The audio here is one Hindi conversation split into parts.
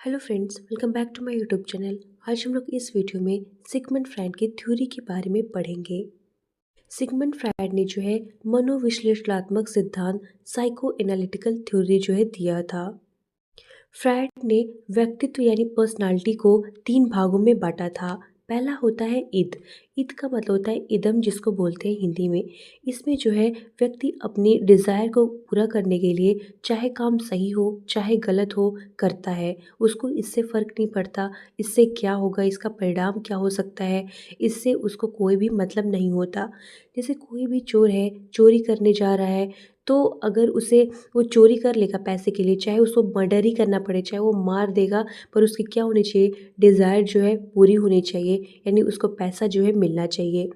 Hello friends, welcome back to my YouTube channel. आज हम लोग इस वीडियो में सिगमंड फ्रायड की थ्योरी के बारे में पढ़ेंगे। सिगमंड फ्रायड ने जो है मनोविश्लेषणात्मक सिद्धांत साइको एनालिटिकल थ्योरी जो है दिया था। फ्रायड ने व्यक्तित्व यानी पर्सनालिटी को 3 भागों में बांटा था। पहला होता है ईद। ईद का मतलब होता है इदम, जिसको बोलते हैं हिंदी में। इसमें जो है व्यक्ति अपनी डिज़ायर को पूरा करने के लिए चाहे काम सही हो चाहे गलत हो करता है। उसको इससे फ़र्क नहीं पड़ता इससे क्या होगा, इसका परिणाम क्या हो सकता है, इससे उसको कोई भी मतलब नहीं होता। जैसे कोई भी चोर है, चोरी करने जा रहा है, तो अगर उसे वो चोरी कर लेगा पैसे के लिए, चाहे उसको मर्डर ही करना पड़े, चाहे वो मार देगा, पर उसकी क्या होनी चाहिए, डिज़ायर जो है पूरी होनी चाहिए, यानी उसको पैसा जो है मिलना चाहिए।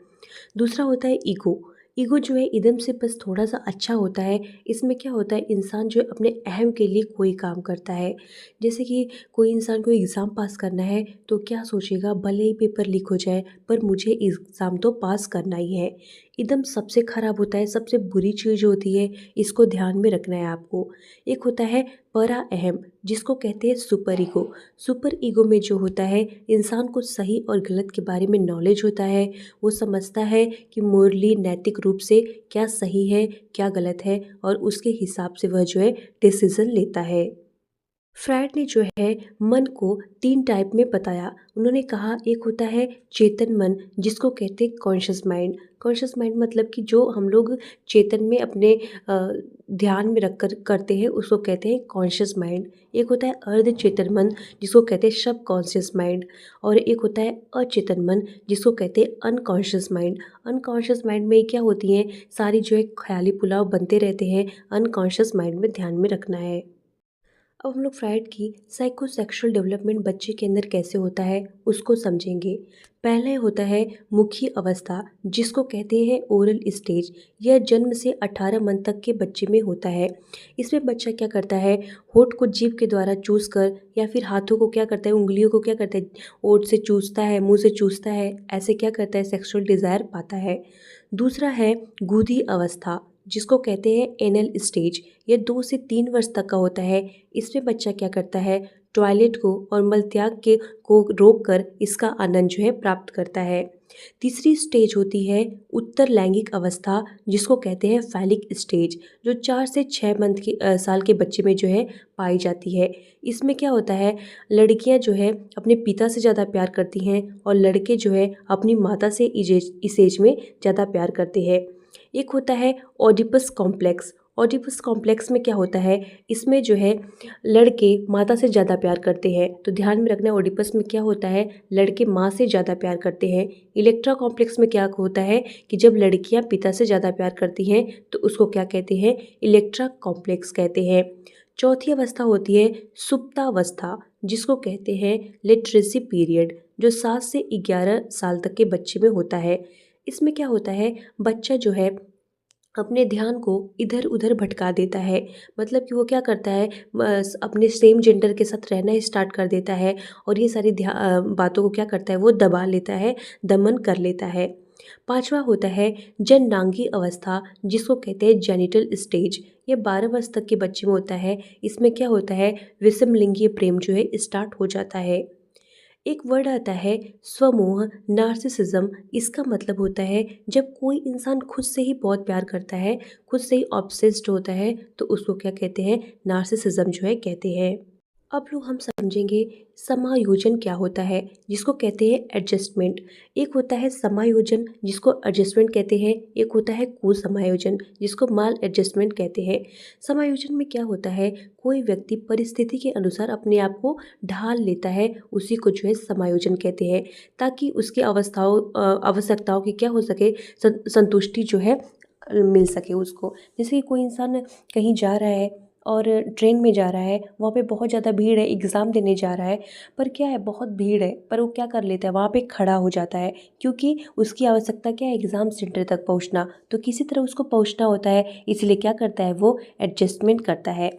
दूसरा होता है ईगो। ईगो जो है इदम से बस थोड़ा-सा अच्छा होता है। इसमें क्या होता है, इंसान जो है अपने अहम के लिए कोई काम करता है। जैसे कि कोई इंसान को एग्ज़ाम पास करना है तो क्या सोचेगा, भले ही पेपर लीक हो जाए पर मुझे एग्ज़ाम तो पास करना ही है। इदम सबसे ख़राब होता है, सबसे बुरी चीज़ होती है, इसको ध्यान में रखना है आपको। एक होता है परा अहम, जिसको कहते हैं सुपर ईगो। सुपर ईगो में जो होता है, इंसान को सही और गलत के बारे में नॉलेज होता है। वो समझता है कि मोरली नैतिक रूप से क्या सही है क्या गलत है, और उसके हिसाब से वह जो है डिसीज़न लेता है। फ्रायड ने जो है मन को 3 टाइप में बताया। उन्होंने कहा एक होता है चेतन मन, जिसको कहते हैं कॉन्शियस माइंड। कॉन्शियस माइंड मतलब कि जो हम लोग चेतन में अपने ध्यान में रख कर करते हैं, उसको कहते हैं कॉन्शियस माइंड। एक होता है अर्ध चेतन मन, जिसको कहते हैं सब कॉन्शियस माइंड। और एक होता है अचेतन मन, जिसको कहते हैं अनकॉन्शियस माइंड। अनकॉन्शियस माइंड में क्या होती हैं, सारी जो है ख्याली पुलाव बनते रहते हैं। अनकॉन्शियस माइंड में ध्यान में रखना है। अब हम लोग फ्रायड की साइकोसेक्सुअल डेवलपमेंट बच्चे के अंदर कैसे होता है उसको समझेंगे। पहले होता है मुखी अवस्था, जिसको कहते हैं ओरल स्टेज। यह जन्म से 18 मंथ तक के बच्चे में होता है। इसमें बच्चा क्या करता है, होठ को जीभ के द्वारा चूस कर, या फिर हाथों को क्या करता है, उंगलियों को क्या करता है, ओठ से चूसता है, मुंह से चूसता है, ऐसे क्या करता है, सेक्सुअल डिज़ायर पाता है। दूसरा है गुदी अवस्था, जिसको कहते हैं एनल स्टेज। ये 2 से 3 वर्ष तक का होता है। इसमें बच्चा क्या करता है, टॉयलेट को और मलत्याग के को रोक कर इसका आनंद जो है प्राप्त करता है। तीसरी स्टेज होती है उत्तर लैंगिक अवस्था, जिसको कहते हैं फैलिक स्टेज, जो 4 से 6 मंथ के साल के बच्चे में जो है पाई जाती है। इसमें क्या होता है, लड़कियां जो है अपने पिता से ज़्यादा प्यार करती हैं और लड़के जो है अपनी माता से इस एज में ज़्यादा प्यार करते हैं। एक होता है ओडिपस कॉम्प्लेक्स। ओडिपस कॉम्प्लेक्स में क्या होता है, इसमें जो है लड़के माता से ज़्यादा प्यार करते हैं। तो ध्यान में रखना, ओडिपस में क्या होता है, लड़के माँ से ज़्यादा प्यार करते हैं। इलेक्ट्रा कॉम्प्लेक्स में क्या होता है कि जब लड़कियाँ पिता से ज़्यादा प्यार करती हैं तो उसको क्या कहते हैं, इलेक्ट्रा कॉम्प्लेक्स कहते हैं। चौथी अवस्था होती है सुप्तावस्था, जिसको कहते हैं लिटरेसी पीरियड, जो 7 से 11 साल तक के बच्चे में होता है। इसमें क्या होता है, बच्चा जो है अपने ध्यान को इधर उधर भटका देता है। मतलब कि वो क्या करता है, बस अपने सेम जेंडर के साथ रहना स्टार्ट कर देता है, और ये सारी बातों को क्या करता है, वो दबा लेता है, दमन कर लेता है। पांचवा होता है जननांगी अवस्था, जिसको कहते हैं जेनिटल स्टेज। ये 12 वर्ष तक के बच्चे में होता है। इसमें क्या होता है, विषमलिंगीय प्रेम जो है स्टार्ट हो जाता है। एक वर्ड आता है स्वमोह, नार्सिसिज्म। इसका मतलब होता है जब कोई इंसान खुद से ही बहुत प्यार करता है, खुद से ही ऑब्सेस्ड होता है, तो उसको क्या कहते हैं, नार्सिसिज्म जो है कहते हैं। अब लोग हम समझेंगे समायोजन क्या होता है, जिसको कहते हैं एडजस्टमेंट। एक होता है समायोजन, जिसको एडजस्टमेंट कहते हैं। एक होता है कुसमायोजन, जिसको माल एडजस्टमेंट कहते हैं। समायोजन में क्या होता है, कोई व्यक्ति परिस्थिति के अनुसार अपने आप को ढाल लेता है, उसी को जो है समायोजन कहते हैं, ताकि उसकी आवश्यकताओं की क्या हो सके, संतुष्टि जो है मिल सके उसको। जैसे कि कोई इंसान कहीं जा रहा है और ट्रेन में जा रहा है, वहाँ पे बहुत ज़्यादा भीड़ है, एग्ज़ाम देने जा रहा है, पर क्या है, बहुत भीड़ है, पर वो क्या कर लेता है, वहाँ पे खड़ा हो जाता है, क्योंकि उसकी आवश्यकता क्या है, एग्ज़ाम सेंटर तक पहुँचना, तो किसी तरह उसको पहुँचना होता है, इसलिए क्या करता है, वो एडजस्टमेंट करता है।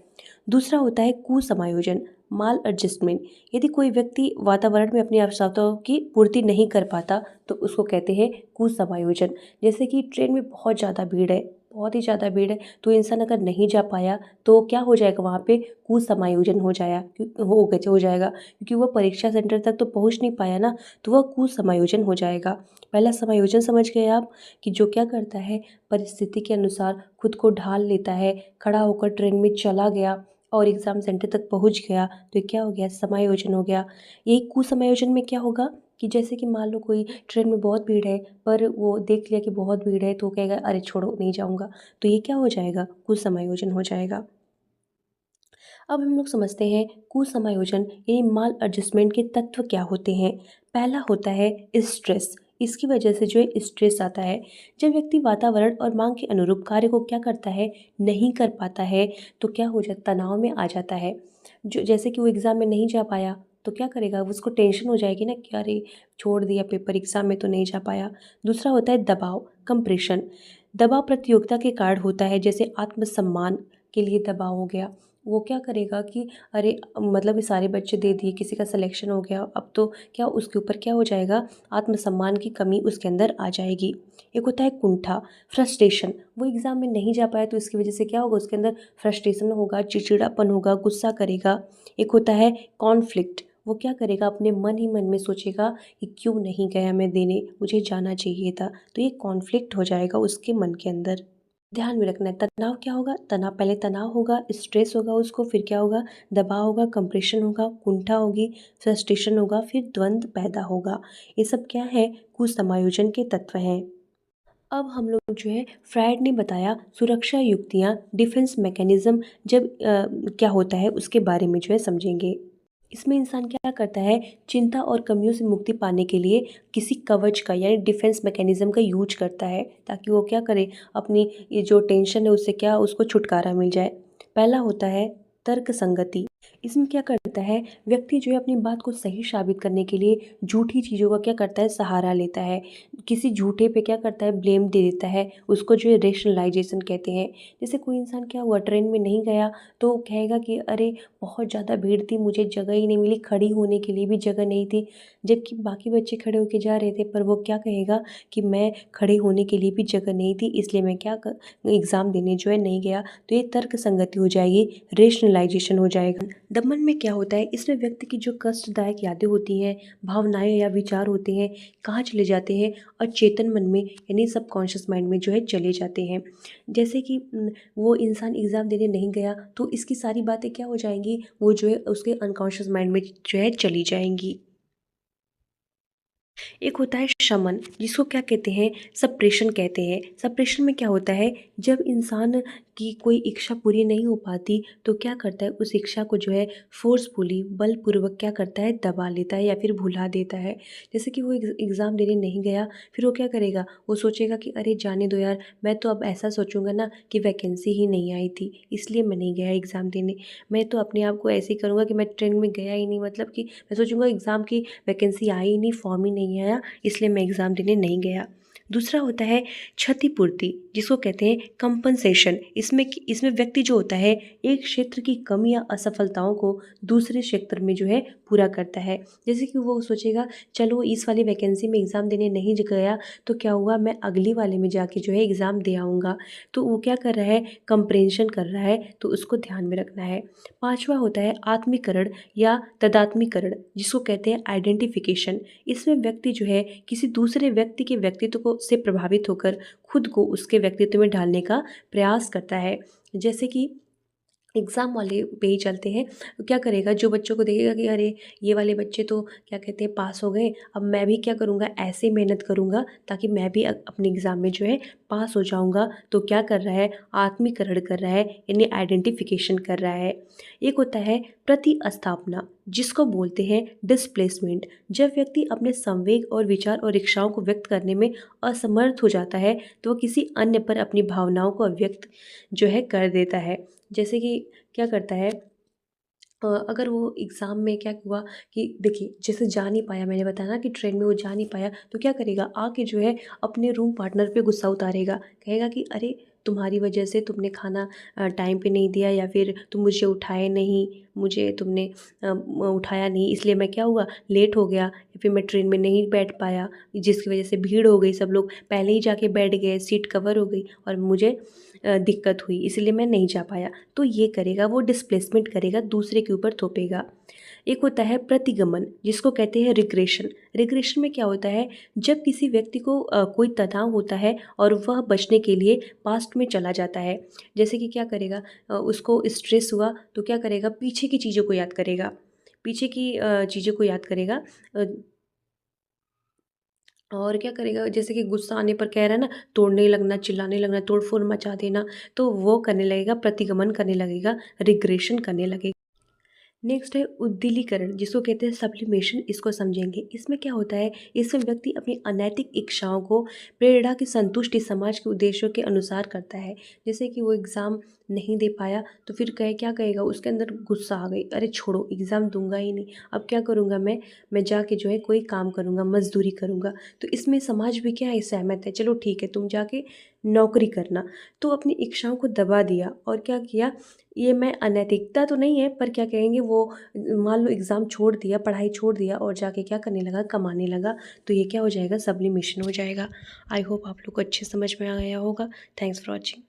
दूसरा होता है कुसमायोजन, माल एडजस्टमेंट। यदि कोई व्यक्ति वातावरण में अपनी आवश्यकताओं की पूर्ति नहीं कर पाता तो उसको कहते हैं कुसमायोजन। जैसे कि ट्रेन में बहुत ज़्यादा भीड़ है, बहुत ही ज़्यादा भीड़ है, तो इंसान अगर नहीं जा पाया तो क्या हो जाएगा, वहाँ पे कुसमायोजन हो जाएगा, क्योंकि वह परीक्षा सेंटर तक तो पहुँच नहीं पाया ना, तो वह कुसमायोजन हो जाएगा। पहला समायोजन समझ गए आप, कि जो क्या करता है, परिस्थिति के अनुसार खुद को ढाल लेता है, खड़ा होकर ट्रेन में चला गया और एग्ज़ाम सेंटर तक पहुँच गया, तो ये क्या हो गया, समायोजन हो गया। यही कुसमायोजन में क्या होगा, कि जैसे कि मान लो कोई ट्रेन में बहुत भीड़ है, पर वो देख लिया कि बहुत भीड़ है, तो वो कहेगा अरे छोड़ो नहीं जाऊँगा, तो ये क्या हो जाएगा, कुसमायोजन हो जाएगा। अब हम लोग समझते हैं कुसमायोजन यानी माल एडजस्टमेंट के तत्व क्या होते हैं। पहला होता है स्ट्रेस। इसकी वजह से जो है स्ट्रेस आता है। जब व्यक्ति वातावरण और मांग के अनुरूप कार्य को क्या करता है, नहीं कर पाता है, तो क्या हो जाता, तनाव में आ जाता है। जो जैसे कि वो एग्ज़ाम में नहीं जा पाया, तो क्या करेगा, वो उसको टेंशन हो जाएगी ना कि अरे छोड़ दिया पेपर, एग्ज़ाम में तो नहीं जा पाया। दूसरा होता है दबाव, कंप्रेशन। दबाव प्रतियोगिता के कारण होता है, जैसे आत्मसम्मान के लिए दबाव हो गया। वो क्या करेगा कि अरे मतलब ये सारे बच्चे दे दिए, किसी का सिलेक्शन हो गया, अब तो क्या उसके ऊपर क्या हो जाएगा, आत्मसम्मान की कमी उसके अंदर आ जाएगी। एक होता है कुंठा, फ्रस्ट्रेशन। वो एग्ज़ाम में नहीं जा पाया, तो इसकी वजह से क्या होगा, उसके अंदर फ्रस्ट्रेशन होगा, चिड़चिड़ापन होगा, गुस्सा करेगा। एक होता है कॉन्फ्लिक्ट। वो क्या करेगा, अपने मन ही मन में सोचेगा कि क्यों नहीं गया मैं देने, मुझे जाना चाहिए था। तो ये कॉन्फ्लिक्ट हो जाएगा उसके मन के अंदर। ध्यान में रखना है, तनाव क्या होगा, तनाव पहले तनाव होगा, स्ट्रेस होगा उसको, फिर क्या होगा, दबाव होगा, कंप्रेशन होगा, कुंठा होगी, फ्रस्ट्रेशन होगा, फिर द्वंद्व पैदा होगा। ये सब क्या है, कुसमायोजन के तत्व हैं। अब हम लोग जो है, फ्रायड ने बताया सुरक्षा युक्तियाँ, डिफेंस मैकेनिज्म जब क्या होता है उसके बारे में जो है समझेंगे। इसमें इंसान क्या करता है, चिंता और कमियों से मुक्ति पाने के लिए किसी कवच का यानी डिफेंस मैकेनिज्म का यूज करता है, ताकि वो क्या करे, अपनी ये जो टेंशन है उससे क्या उसको छुटकारा मिल जाए। पहला होता है तर्क संगति। इसमें क्या करता है, व्यक्ति जो है अपनी बात को सही साबित करने के लिए झूठी चीज़ों का क्या करता है, सहारा लेता है। किसी झूठे पे क्या करता है, ब्लेम दे देता है, उसको जो है रेशनलाइजेशन कहते हैं। जैसे कोई इंसान क्या हुआ, ट्रेन में नहीं गया, तो वो कहेगा कि अरे बहुत ज़्यादा भीड़ थी, मुझे जगह ही नहीं मिली, खड़ी होने के लिए भी जगह नहीं थी, जबकि बाकी बच्चे खड़े होके जा रहे थे, पर वो क्या कहेगा कि मैं खड़े होने के लिए भी जगह नहीं थी, इसलिए मैं एग्ज़ाम देने जो है नहीं गया। तो ये तर्क संगति हो जाएगी, रेशनलाइजेशन हो जाएगा। दमन में क्या होता है, इसमें व्यक्ति की जो कष्टदायक यादें होती हैं, भावनाएं या विचार होते हैं, कहाँ चले जाते हैं, अचेतन मन में यानी सबकॉन्शियस माइंड में जो है चले जाते हैं। जैसे कि वो इंसान एग्ज़ाम देने नहीं गया, तो इसकी सारी बातें क्या हो जाएंगी, वो जो है उसके अनकॉन्शियस माइंड में जो है चली जाएंगी। एक होता है शमन, जिसको क्या कहते हैं, सप्रेशन कहते हैं। सप्रेशन में क्या होता है, जब इंसान की कोई इच्छा पूरी नहीं हो पाती, तो क्या करता है, उस इच्छा को जो है फोर्सफुली बलपूर्वक क्या करता है, दबा लेता है या फिर भुला देता है। जैसे कि वो एग्ज़ाम देने नहीं गया, फिर वो क्या करेगा, वो सोचेगा कि अरे जाने दो यार, मैं तो अब ऐसा सोचूंगा ना कि वैकेंसी ही नहीं आई थी, इसलिए मैं नहीं गया एग्ज़ाम देने। मैं तो अपने आप को ऐसे ही करूँगा कि मैं ट्रेन में गया ही नहीं, मतलब कि मैं सोचूंगा एग्ज़ाम की वैकेंसी आई ही नहीं, फॉर्म ही नहीं आया, इसलिए मैं एग्ज़ाम देने नहीं गया। दूसरा होता है क्षतिपूर्ति, जिसको कहते हैं कंपनसेशन। इसमें व्यक्ति जो होता है, एक क्षेत्र की कमी या असफलताओं को दूसरे क्षेत्र में जो है पूरा करता है। जैसे कि वो सोचेगा चलो इस वाली वैकेंसी में एग्ज़ाम देने नहीं गया, तो क्या हुआ, मैं अगली वाले में जाके जो है एग्ज़ाम दे आऊँगा। तो वो क्या कर रहा है, कंप्रेंशन कर रहा है, तो उसको ध्यान में रखना है। पाँचवा होता है आत्मीकरण या तदात्मीकरण, जिसको कहते हैं आइडेंटिफिकेशन। इसमें व्यक्ति जो है किसी दूसरे व्यक्ति के व्यक्तित्व को से प्रभावित होकर खुद को उसके व्यक्तित्व में ढालने का प्रयास करता है। जैसे कि एग्ज़ाम वाले पे ही चलते हैं, तो क्या करेगा, जो बच्चों को देखेगा कि अरे ये वाले बच्चे तो क्या कहते हैं पास हो गए, अब मैं भी क्या करूँगा, ऐसे मेहनत करूँगा ताकि मैं भी अपने एग्ज़ाम में जो है पास हो जाऊँगा। तो क्या कर रहा है, आत्मीकरण कर रहा है, यानी आइडेंटिफिकेशन कर रहा है। एक होता है प्रतिस्थापना, जिसको बोलते हैं डिस्प्लेसमेंट। जब व्यक्ति अपने संवेग और विचार और इच्छाओं को व्यक्त करने में असमर्थ हो जाता है, तो वह किसी अन्य पर अपनी भावनाओं को अभिव्यक्त जो है कर देता है। जैसे कि क्या करता है, अगर वो एग्ज़ाम में क्या हुआ कि देखिए जैसे जा नहीं पाया, मैंने बताया ना कि ट्रेन में वो जा नहीं पाया, तो क्या करेगा, आके जो है अपने रूम पार्टनर पे गुस्सा उतारेगा, कहेगा कि अरे तुम्हारी वजह से तुमने खाना टाइम पे नहीं दिया, या फिर तुम मुझे उठाए नहीं, मुझे तुमने उठाया नहीं, इसलिए मैं क्या हुआ, लेट हो गया, या फिर मैं ट्रेन में नहीं बैठ पाया, जिसकी वजह से भीड़ हो गई, सब लोग पहले ही जाके बैठ गए, सीट कवर हो गई और मुझे दिक्कत हुई, इसलिए मैं नहीं जा पाया। तो ये करेगा, वो डिस्प्लेसमेंट करेगा, दूसरे के ऊपर थोपेगा। एक होता है प्रतिगमन, जिसको कहते हैं रिग्रेशन। रिग्रेशन में क्या होता है, जब किसी व्यक्ति को कोई तनाव होता है और वह बचने के लिए पास्ट में चला जाता है। जैसे कि क्या करेगा, उसको स्ट्रेस हुआ तो क्या करेगा, पीछे की चीज़ों को याद करेगा, पीछे की चीज़ों को याद करेगा। और क्या करेगा, जैसे कि गुस्सा आने पर कह रहा है ना, तोड़ने लगना, चिल्लाने लगना, तोड़-फोड़ मचा देना, तो वो करने लगेगा, प्रतिगमन करने लगेगा, रिग्रेशन करने लगेगा। नेक्स्ट है उद्दीलीकरण, जिसको कहते हैं सब्लिमेशन। इसको समझेंगे। इसमें क्या होता है, इसमें व्यक्ति अपनी अनैतिक इच्छाओं को प्रेरणा की संतुष्टि समाज के उद्देश्यों के अनुसार करता है। जैसे कि वो एग्ज़ाम नहीं दे पाया तो फिर क्या कहेगा, उसके अंदर गुस्सा आ गई, अरे छोड़ो, एग्ज़ाम दूंगा ही नहीं, अब क्या करूँगा मैं जाके जो है कोई काम करूँगा, मजदूरी करूँगा। तो इसमें समाज भी क्या है, सहमत है, चलो ठीक है, तुम जाके नौकरी करना। तो अपनी इच्छाओं को दबा दिया और क्या किया, ये मैं अनैतिकता तो नहीं है, पर क्या कहेंगे वो, मान लो एग्ज़ाम छोड़ दिया, पढ़ाई छोड़ दिया और जाके क्या करने लगा, कमाने लगा। तो ये क्या हो जाएगा, सब्लिमेशन हो जाएगा। आई होप आप लोग को अच्छे समझ में आ गया होगा। Thanks for watching.